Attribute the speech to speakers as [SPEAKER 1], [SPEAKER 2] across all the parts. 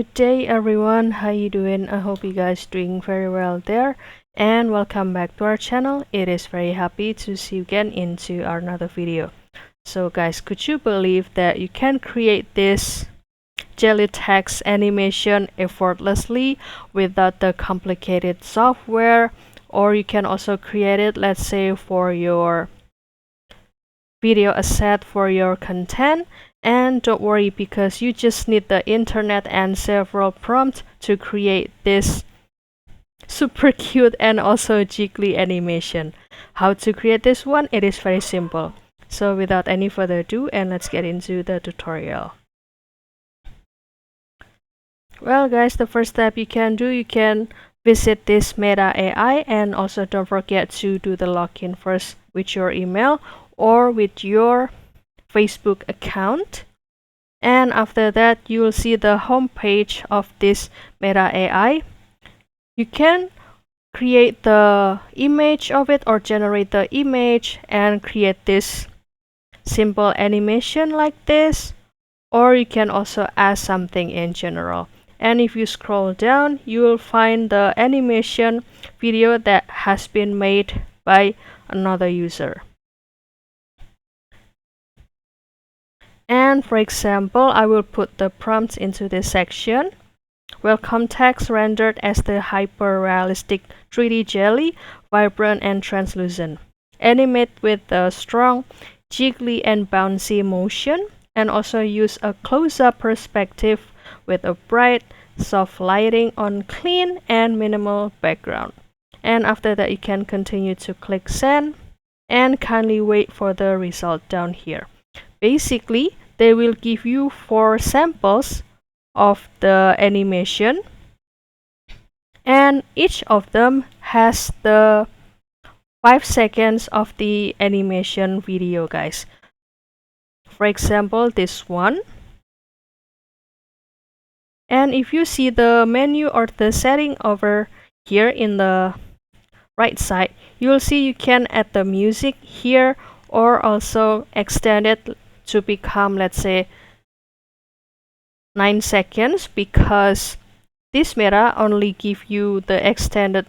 [SPEAKER 1] Good day everyone, how you doing? I hope you guys doing very well there, and welcome back to our channel. It is very happy to see you again into our another video. So guys, could you believe that you can create this jelly text animation effortlessly without the complicated software? Or you can also create it, let's say, for your video asset for your content. And don't worry, because you just need the internet and several prompts to create this super cute and also jiggly animation. How to create this one? It is very simple. So without any further ado, and let's get into the tutorial. Well guys, the first step you can do, you can visit this Meta AI, and also don't forget to do the login first with your email or with your Facebook account. And after that, you will see the home page of this Meta AI. You can create the image of it or generate the image and create this simple animation like this, or you can also add something in general. And if you scroll down, you will find the animation video that has been made by another user. And for example, I will put the prompts into this section. Welcome text rendered as the hyper-realistic 3D jelly, vibrant and translucent. Animate with a strong, jiggly and bouncy motion, and also use a close-up perspective with a bright, soft lighting on clean and minimal background. And after that, you can continue to click send and kindly wait for the result down here. Basically, they will give you 4 samples of the animation, and each of them has the 5 seconds of the animation video, guys. For example, this one. And if you see the menu or the setting over here in the right side, you will see you can add the music here or also extend it to become, let's say, 9 seconds, because this Meta only give you the extended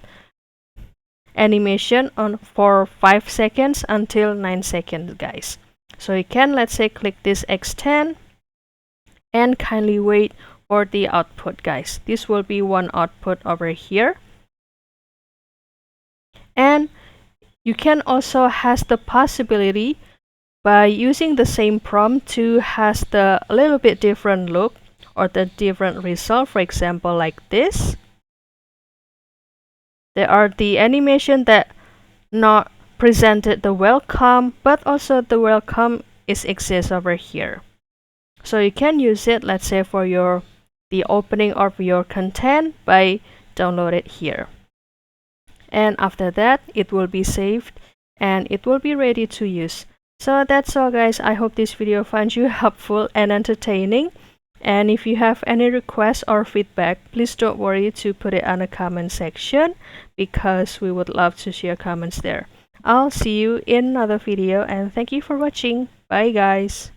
[SPEAKER 1] animation for 5 seconds until 9 seconds, guys. So you can, let's say, click this extend and kindly wait for the output, guys. This will be one output over here. And you can also has the possibility by using the same prompt to has the a little bit different look or the different result. For example, like this. There are the animation that not presented the welcome, but also the welcome is exists over here. So you can use it, let's say, for the opening of your content by download it here. And after that, it will be saved and it will be ready to use. So that's all, guys. I hope this video finds you helpful and entertaining. And if you have any requests or feedback, please don't worry to put it on the comment section, because we would love to see your comments there. I'll see you in another video, and thank you for watching. Bye guys.